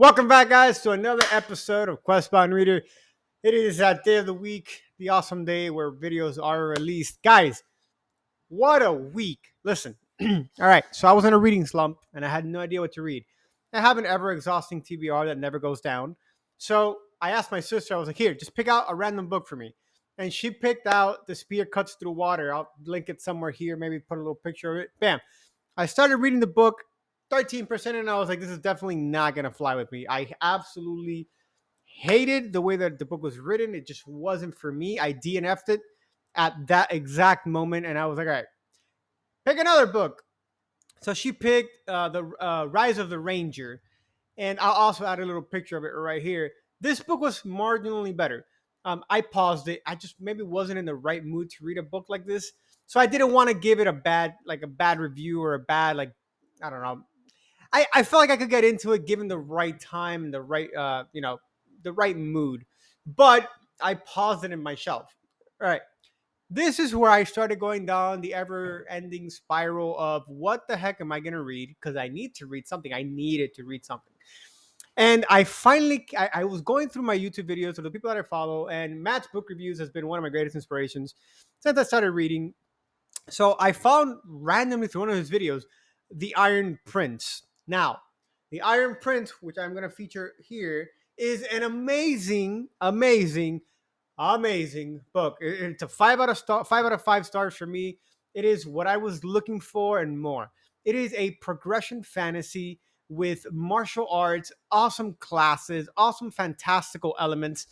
Welcome back, guys, to another episode of Questbound Reader. It is that day of the week, the awesome day where videos are released. Guys, what a week. Listen, all right, so I was in a reading slump and I had no idea what to read. I have an ever exhausting TBR that never goes down. So I asked my sister, I was like, here, just pick out a random book for me. And she picked out The Spear Cuts Through Water. I'll link it somewhere here, maybe put a little picture of it. Bam. I started reading the book 13% and I was like, this is definitely not going to fly with me. I absolutely hated the way that the book was written. It just wasn't for me. I DNF'd it at that exact moment and I was like, all right, pick another book. So she picked the Rise of the Ranger, and I'll also add a little picture of it right here. This book was marginally better. I paused it. I just maybe wasn't in the right mood to read a book like this, so I didn't want to give it a bad review or a bad I don't know. I felt like I could get into it given the right time and the right the right mood, but I paused it in my shelf. All right, this is where I started going down the ever ending spiral of what the heck am I going to read? Because I need to read something. I needed to read something. And I was going through my YouTube videos of the people that I follow, and Matt's book reviews has been one of my greatest inspirations since I started reading. So I found randomly through one of his videos, The Iron Prince. Now, The Iron Prince, which I'm going to feature here, is an amazing book. It's a 5 out of 5 stars for me. It is what I was looking for and more. It is a progression fantasy with martial arts, awesome classes, awesome fantastical elements,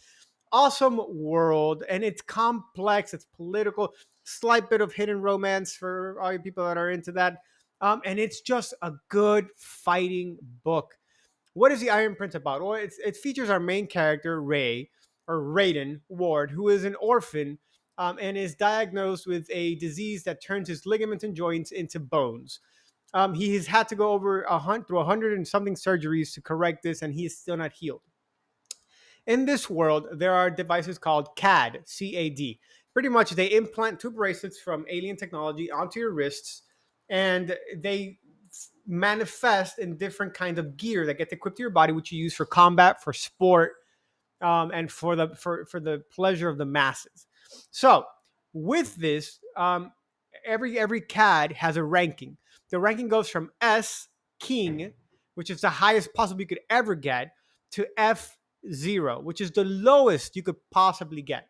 awesome world, and it's complex. It's political, slight bit of hidden romance for all you people that are into that. And it's just a good fighting book. What is the Iron Prince about? Well, it features our main character, Ray, or Raiden Ward, who is an orphan and is diagnosed with a disease that turns his ligaments and joints into bones. He has had to go over through 100 and something surgeries to correct this, and he is still not healed. In this world, there are devices called CAD, CAD. Pretty much, they implant two bracelets from alien technology onto your wrists, and they manifest in different kinds of gear that get equipped to your body, which you use for combat, for sport, and for the pleasure of the masses. So, with this, every CAD has a ranking. The ranking goes from S King, which is the highest possible you could ever get, to F0, which is the lowest you could possibly get.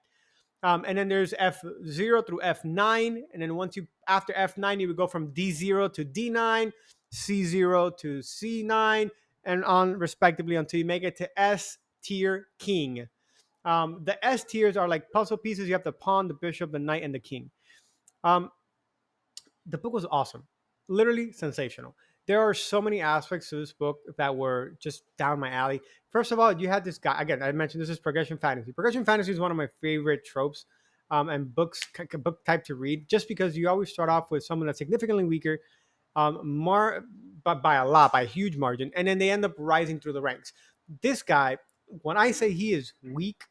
And then there's F0 through F9. And then once you, after F9, you would go from D0 to D9, C0 to C9, and on respectively until you make it to S tier king. The S tiers are like puzzle pieces. You have the pawn, the bishop, the knight, and the king. Um, the book was awesome, literally sensational. There are so many aspects to this book that were just down my alley. First of all, you had this guy again. I mentioned this is progression fantasy. Progression fantasy is one of my favorite tropes and book type to read, just because you always start off with someone that's significantly weaker, more but by a lot, by a huge margin, and then they end up rising through the ranks. This guy, when I say he is weak,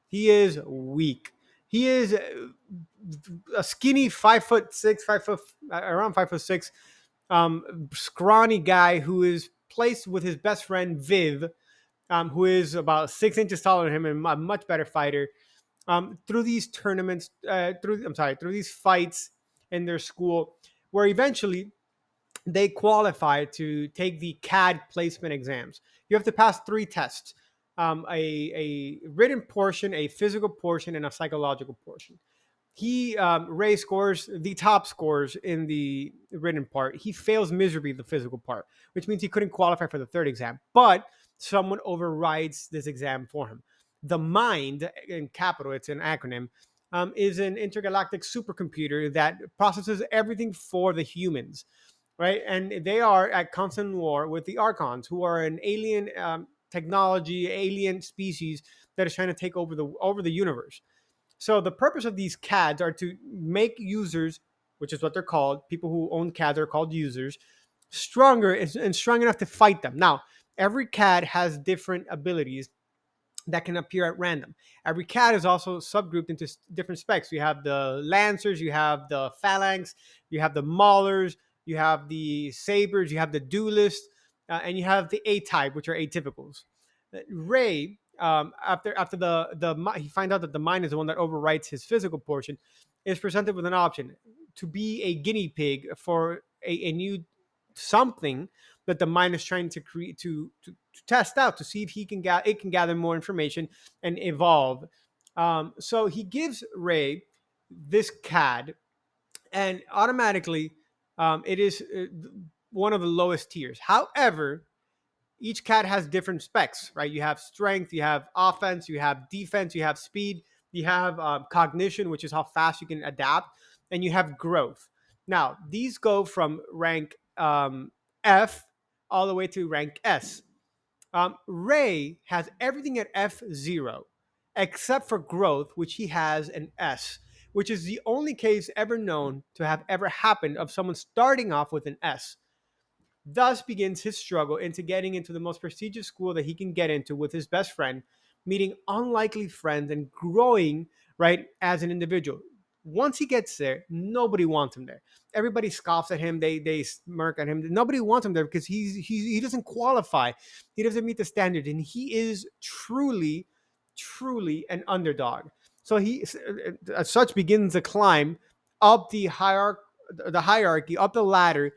he is weak. He is a skinny 5'6", around 5'6", scrawny guy who is placed with his best friend Viv, who is about 6 inches taller than him and a much better fighter. Through these tournaments, through these fights in their school, where eventually they qualify to take the CAD placement exams. You have to pass three tests: a written portion, a physical portion, and a psychological portion. Ray scores the top scores in the written part. He fails miserably the physical part, which means he couldn't qualify for the third exam. But someone overrides this exam for him. The Mind, in capital, it's an acronym, is an intergalactic supercomputer that processes everything for the humans, right? And they are at constant war with the Archons, who are an alien technology, alien species that is trying to take over the universe. So the purpose of these CADs are to make users, which is what they're called, people who own CADs are called users, stronger and strong enough to fight them. Now, every CAD has different abilities that can appear at random. Every CAD is also subgrouped into different specs. You have the Lancers, you have the Phalanx, you have the Maulers, you have the Sabers, you have the Duelists. and you have the A type, which are atypicals. Ray, after he finds out that the mind is the one that overwrites his physical portion, is presented with an option to be a guinea pig for a new something that the mind is trying to create to test out to see if it can gather more information and evolve. So he gives Ray this CAD, and automatically it is one of the lowest tiers. However, each cat has different specs, right? You have strength, you have offense, you have defense, you have speed, you have cognition, which is how fast you can adapt, and you have growth. Now, these go from rank F all the way to rank S. Ray has everything at F0 except for growth, which he has an S, which is the only case ever known to have ever happened of someone starting off with an S. Thus begins his struggle into getting into the most prestigious school that he can get into with his best friend, meeting unlikely friends and growing, right, as an individual. Once he gets there, nobody wants him there. Everybody scoffs at him. They smirk at him. Nobody wants him there because he doesn't qualify. He doesn't meet the standard, and he is truly an underdog. So he, as such, begins the climb up the hierarchy, up the ladder,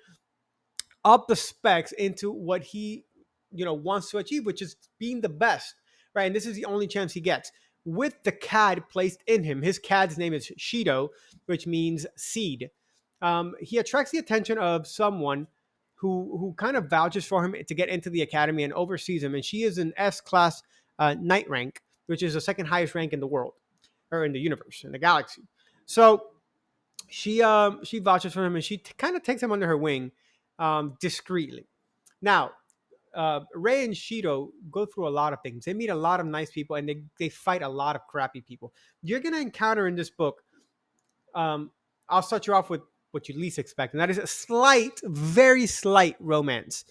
up the specs into what he wants to achieve, which is being the best, right? And this is the only chance he gets with the CAD placed in him. His CAD's name is Shido, which means seed. He attracts the attention of someone who kind of vouches for him to get into the academy and oversees him, and she is an S class knight rank, which is the second highest rank in the world, or in the universe, in the galaxy. So she vouches for him, and she kind of takes him under her wing, discreetly. Now, Ray and Shido go through a lot of things. They meet a lot of nice people, and they fight a lot of crappy people. You're gonna encounter in this book. I'll start you off with what you least expect, and that is a slight, very slight romance.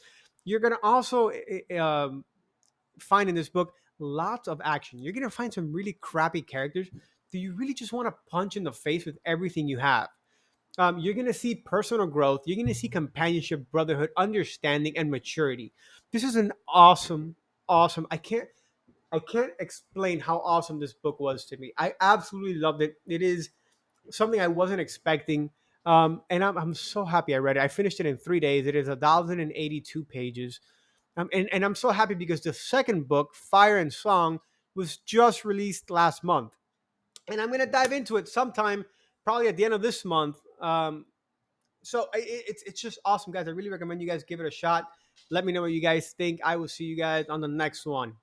You're gonna also find in this book lots of action. You're gonna find some really crappy characters that you really just want to punch in the face with everything you have. You're going to see personal growth. You're going to see companionship, brotherhood, understanding, and maturity. This is an awesome. I can't explain how awesome this book was to me. I absolutely loved it. It is something I wasn't expecting, and I'm so happy I read it. I finished it in 3 days. It is 1,082 pages, and I'm so happy because the second book, Fire and Song, was just released last month, and I'm going to dive into it sometime, probably at the end of this month. So it's just awesome, guys. I really recommend you guys give it a shot. Let me know what you guys think. I will see you guys on the next one.